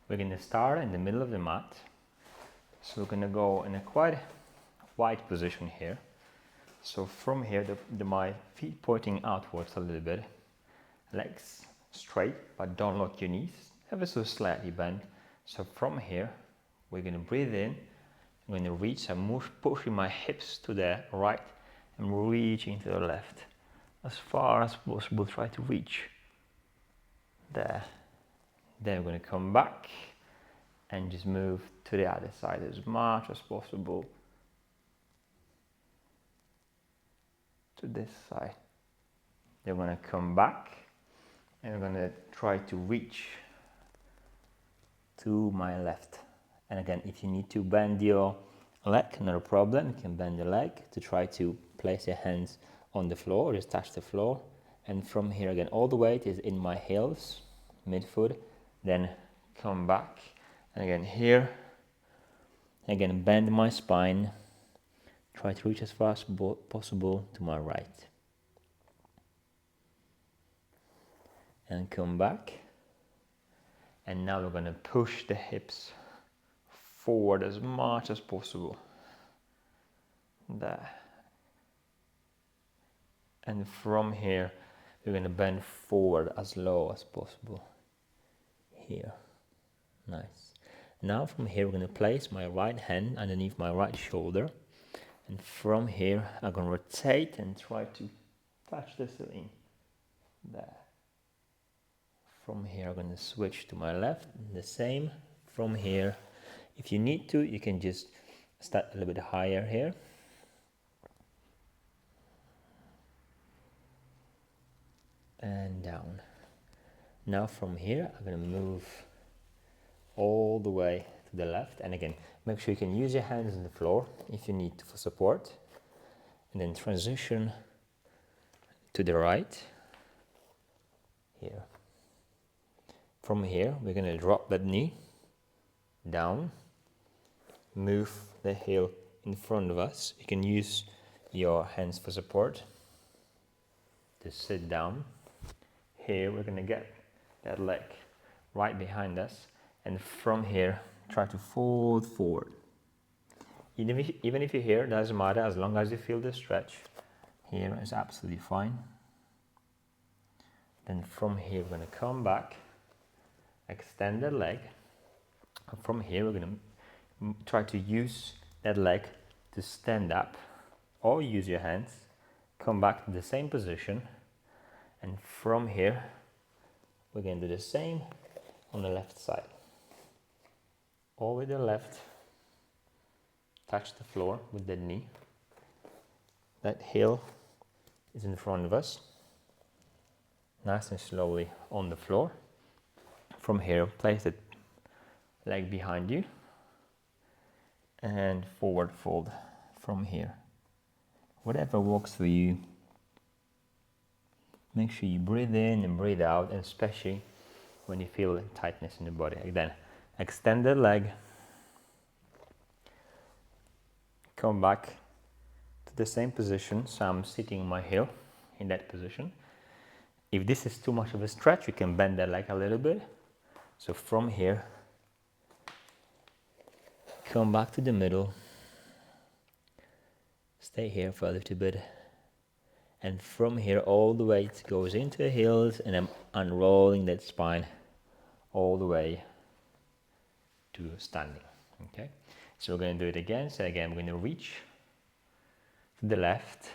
We're going to start in the middle of the mat. So we're going to go in a quite wide position here. So from here, my feet pointing outwards a little bit, legs straight, but don't lock your knees, ever so slightly bent. So from here, we're going to breathe in. I'm going to reach. I'm pushing my hips to the right and reaching to the left. As far as possible, try to reach there. Then we're going to come back and just move to the other side as much as possible to this side. Then we're going to come back and we're going to try to reach to my left. And again, if you need to bend your leg, not a problem. You can bend your leg to try to place your hands on the floor, just touch the floor. And from here again, all the weight is in my heels, midfoot. Then come back. And again here, again bend my spine. Try to reach as far as possible to my right. And come back. And now we're going to push the hips forward as much as possible. There. And from here, we're going to bend forward as low as possible. Here. Nice. Now from here, we're going to place my right hand underneath my right shoulder. And from here, I'm going to rotate and try to touch the ceiling. There. From here, I'm going to switch to my left. The same. From here, if you need to, you can just start a little bit higher here. And down. Now from here, I'm going to move all the way to the left. And again, make sure you can use your hands on the floor if you need to for support. And then transition to the right. Here. From here, we're going to drop that knee down. Move the heel in front of us. You can use your hands for support. Just sit down. Here we're going to get that leg right behind us, and from here try to fold forward. Even if you're here, doesn't matter, as long as you feel the stretch. Here is absolutely fine. Then from here we're going to come back, extend the leg. And from here we're going to try to use that leg to stand up, or use your hands. Come back to the same position. And from here, we're going to do the same on the left side. All with the left, touch the floor with the knee. That heel is in front of us. Nice and slowly on the floor. From here, place the leg behind you. And forward fold from here. Whatever works for you. Make sure you breathe in and breathe out, and especially when you feel tightness in the body. Then extend the leg. Come back to the same position. So I'm sitting my heel in that position. If this is too much of a stretch, you can bend the leg a little bit. So from here, come back to the middle. Stay here for a little bit. And from here, all the weight goes into the heels, and I'm unrolling that spine all the way to standing. Okay, so we're going to do it again. So again, we're going to reach to the left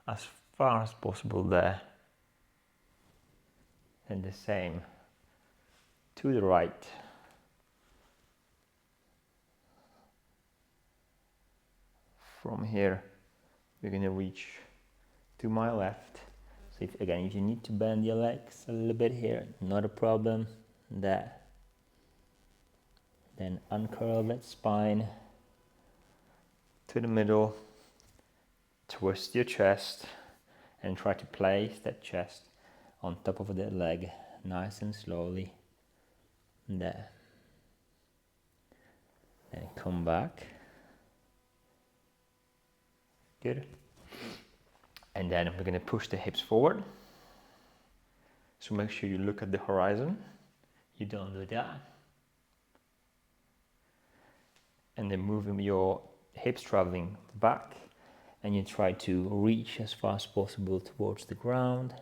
as far as possible there, and the same to the right. From here, we're going to reach to my left. So if you need to bend your legs a little bit here, not a problem. There. Then uncurl that spine to the middle. Twist your chest and try to place that chest on top of that leg, nice and slowly. There. Then come back. Good. And then we're going to push the hips forward. So make sure you look at the horizon. you don't do that. And then moving your hips traveling back, and you try to reach as far as possible towards the ground.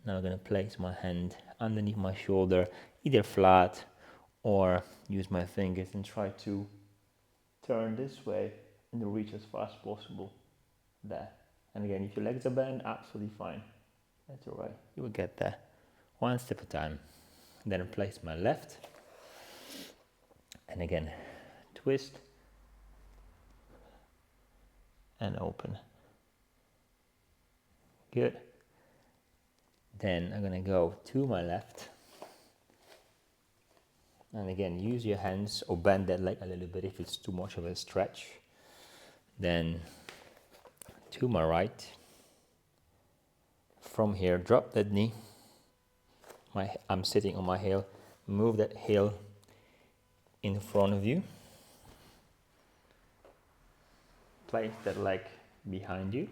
Now I'm going to place my hand underneath my shoulder, either flat or use my fingers and try to turn this way and reach as far as possible there. And again, if your legs are bent, absolutely fine. That's all right. You will get there one step at a time. Then place my left, and again, twist and open. Good. Then I'm going to go to my left, and again use your hands or bend that leg a little bit if it's too much of a stretch. Then to my right. From here, drop that knee. I'm sitting on my heel. Move that heel in front of you. Place that leg behind you.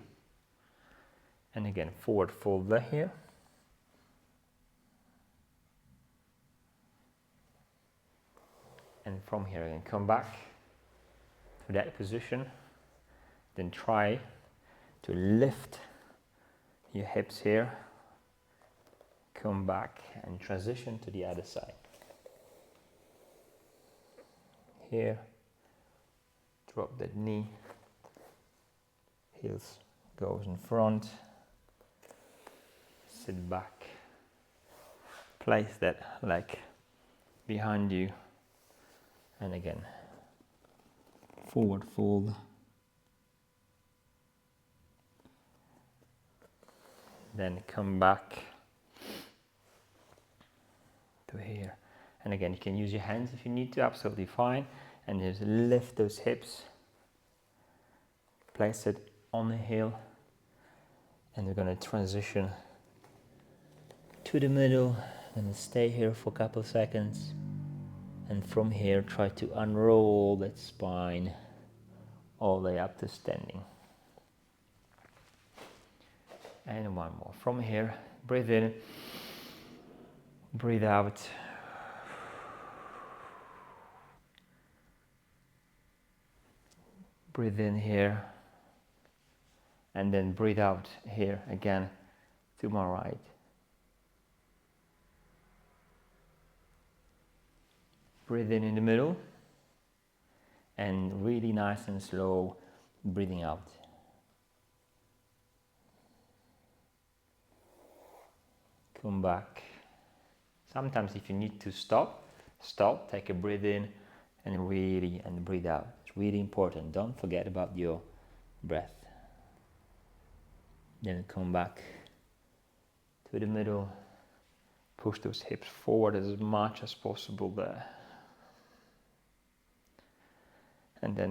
And again, forward fold there here. And from here, again, come back to that position. Then try to lift your hips here. Come back and transition to the other side. Here, drop that knee. Heels goes in front. Sit back. Place that leg behind you. And again, forward fold. Then come back to here. And again, you can use your hands if you need to, absolutely fine. And just lift those hips. Place it on the heel. And we're going to transition to the middle. I'm going to stay here for a couple of seconds. And from here, try to unroll that spine all the way up to standing. And one more. From here, breathe in, breathe out. Breathe in here. And then breathe out here again to my right. Breathe in the middle. And really nice and slow breathing out. Come back. Sometimes if you need to stop, take a breath in and breathe out. It's really important. Don't forget about your breath. Then come back to the middle. Push those hips forward as much as possible there. And then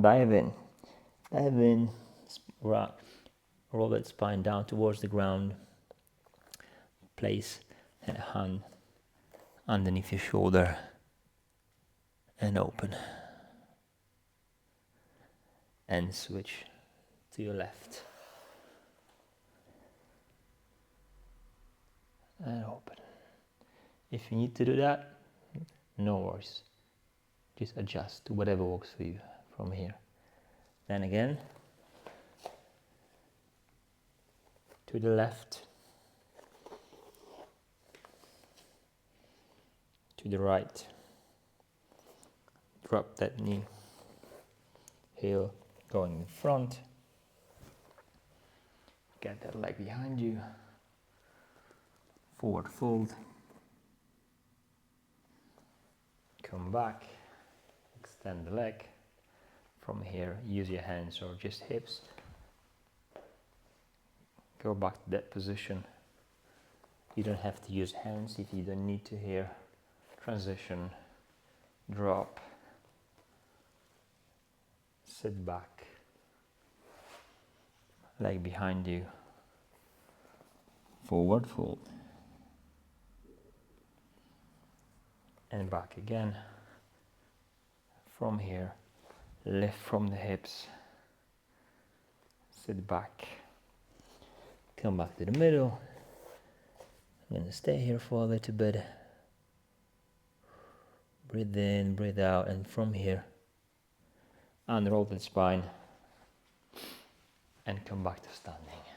dive in, roll that spine down towards the ground. Place a hand underneath your shoulder and open. And switch to your left. And open. If you need to do that, no worries. Just adjust to whatever works for you from here. Then again, to the left. To the right. Drop that knee. Heel going in front. Get that leg behind you. Forward fold. Come back. Extend the leg. From here, use your hands or just hips. Go back to that position. You don't have to use hands if you don't need to here. Transition, drop, sit back, leg behind you, forward fold, and back again. From here, lift from the hips, sit back, come back to the middle, I'm gonna stay here for a little bit. Breathe in, breathe out, and from here, unroll the spine and come back to standing.